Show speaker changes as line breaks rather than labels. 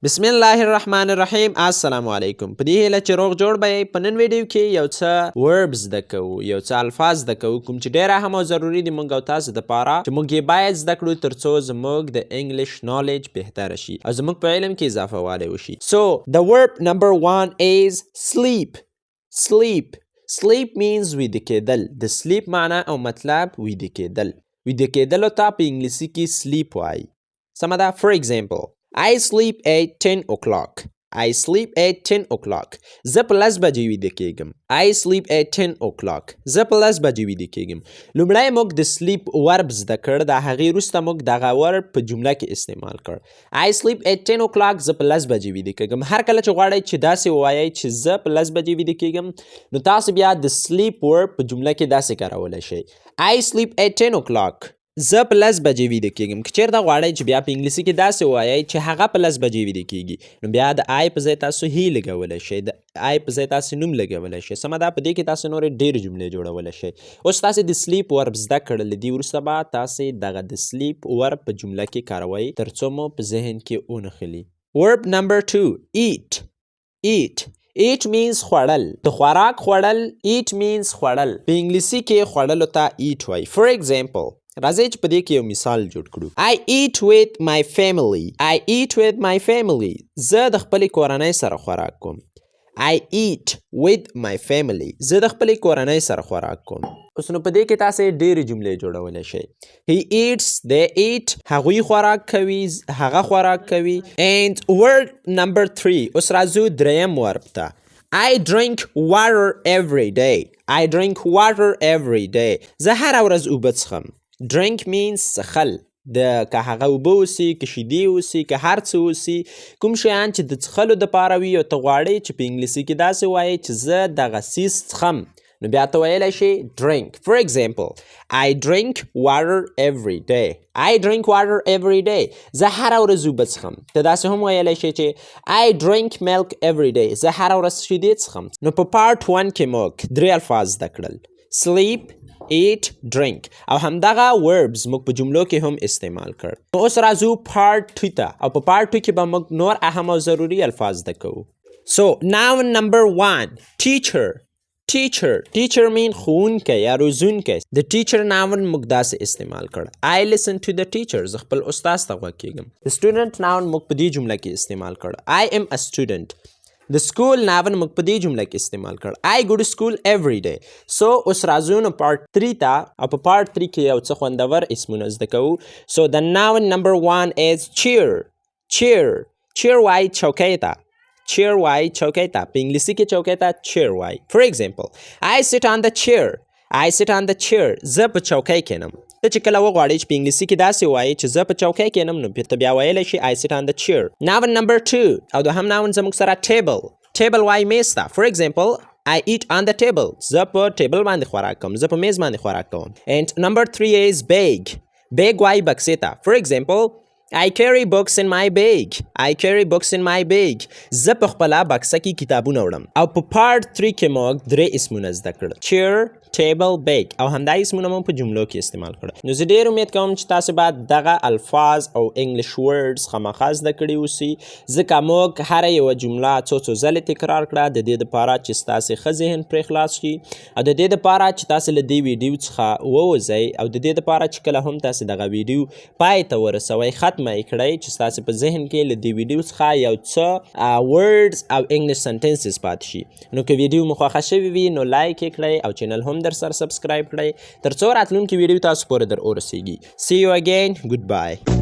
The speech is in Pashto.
بسم الله الرحمن الرحیم. السلام علیکم. په دې هیله چې روغ جوړ به په نن ویډیو کې یو څه وربز زده کوو، یو څه الفاظ زده کوو کوم چې ډېر اهم او ضروري دي موږ او تاسو دپاره چې موږ یې باید زده کړو تر څو زموږ د انګلیش نالج بهتره شي او زموږ په علم کې اضافه والی وشي. So the verb number 1 is sleep. Sleep. Sleep means ویده کېدل. د sleep معنی او مطلب ویده کېدل. ویده کېدلو ته په انګلیسي کې sleep وایي. سمه ده. For example, I sleep at 10 o'clock. I sleep at 10 o'clock. زه په 10 بجې ویده کېږم. I sleep at 10 o'clock. زه په 10 بجې ویده کېږم. لومړی موږ د sleep ورب زده کړ، د هغې وروسته موږ دغه ورب په جمله کې استعمال کړ. I sleep at 10 o'clock. زه په 10 بجې ویده کېږم. هر کله چې غواړئ چې داسې ووایئ چې زه په 10 بجې ویده کېږم، نو تاسو بیا د sleep ورب په جمله کې داسې کارولی شئ. I sleep at 10 o'clock. زه په 10 بجې ویده کېږم. که چېرته غواړئ چې بیا په انګلیسي کې داسې ووایئ چې هغه په 10 بجې ویده کېږي، نو بیا د آی په ځای تاسو هی لګولی شئ، د آی په ځای تاسو نوم لګولی شئ. سمه ده. په دې کې تاسو نورې ډېرې جملې جوړولی شئ. اوس تاسې د سلیپ ورب زده کړل، له دې وروسته به تاسې دغه د سلیپ ورب په جمله کې کاروئ تر څو مو په ذهن کې ونښلي. Verb number 2, eat. Eat. Eat means خوړل. د خوراک خوړل. Eat means خوړل. په انګلیسي کې خوړلو ته eat وایي. For example, راځئ چې په دې کې یو مثال جوړ کړو. I eat with my family. I eat with my family. زه د خپلې کورنۍ سره خوراک کوم. I eat with my family. زه د خپلې کورنۍ سره خوراک کوم. اوس نو په دې کې تاسې ډېرې جملې جوړولی شئ. He eats, they eat. هغوی خوراک کوي، هغه خوراک کوي. And word number 3. اوس راځو دریم ورب ته. I drink water every day. I drink water every day. زه هره ورځ اوبه څښم. Drink means څښل. د که هغه اوبه اوسي، که شیدې اوسي، که هر څه اوسي، کوم شیان چې د څښلو دپاره وي او ته غواړئ چې په انګلیسي کې داسې وایئ چې زه دغه څیز څښم، نو بیا ته ویلی شئ drink. For example, I drink water every day. I drink water every day. زه هره ورځ اوبه څښم. ته داسې هم ویلی شئ چې I drink milk every day. زه هره ورځ شیدې څښم. نو په پارت 1 کې موږ 3 الفاظ زده کړل. Sleep, eat, drink. او همدغه وربز موږ په جملو کې هم استعمال کړ. نو اوس راځو پارت 2 ته، او په پارت 2 کې به موږ نور اهم او ضروري الفاظ زده کوو. So, noun number 1, teacher. Teacher. Teacher mean ښوونکی یا روزونکی. د teacher noun موږ داسې استعمال کړ. I listen to the teacher. زه خپل استاذ ته غوږ کېږم. د student noun موږ په دې جمله کې استعمال کړ. I am a student. د سکول ناون موږ په دې جمله کې استعمال کړ. I go to school every day. So اوس راځو نو پارت 3 ته، او په پارت 3 کې یو څه خوندور اسمونه زده کوو. So the noun number 1 is chair. Chair. Chair وایي چوکۍ ته. Chair وایي چوکۍ ته. په انګلیسي کې چوکۍ ته chair وایي. For example, I sit on the chair. I sit on the chair. زه په چوکۍ کېنم. ته چې کله وغواړئ چې په انګلیسي کې داسې وایي چې زه په چوکۍ کېنم، نو ته بیا ویلی شي I sit on the chair. Noun number 2 او دوهم ناون زموږ سره table. Table وایي میز ته. For example, I eat on the table. زه په ټیبل باندې خوراک کوم. زه په میز باندې خوراک کوم. And number 3 is bag. Bag وایي بکسې ته. For example, I carry books in my bag. I carry books in my bag. زه په خپله بکسه کې کتابونه وړم. او په پارت 3 کې موږ 3 اسمونه زده کړل. Chair, table, bag. او همدا اسمونه مو په جملو کې استعمال کړل. نو زه ډېر امید کوم چې تاسو به دغه الفاظ او انګلیش ورډز خامخا زده کړي اوسي، ځکه موږ هره یوه جمله څو ځلې تکرار کړه د دې دپاره چې ستاسې ښه ذهن پرې خلاص شي، او د دې دپاره چې تاسې له دې ویډیو څخه ووځئ، او د دې دپاره چې کله هم تاسې دغه ویډیو پای ته ورسوئ، ختمه یې کړئ، چې ستاسې په ذهن کې له دې ویډیو څخه یو څه ورډز او انګلیش سنټنسز پاتې شي. نو که ویډیو مو خوښه شوې وي نو لایک یې کړئ او چینل هم در سره سبسکرایب کړئ تر څو راتلونکي ویډیو تاسو پورې در ورسیږي. See you again. Goodbye.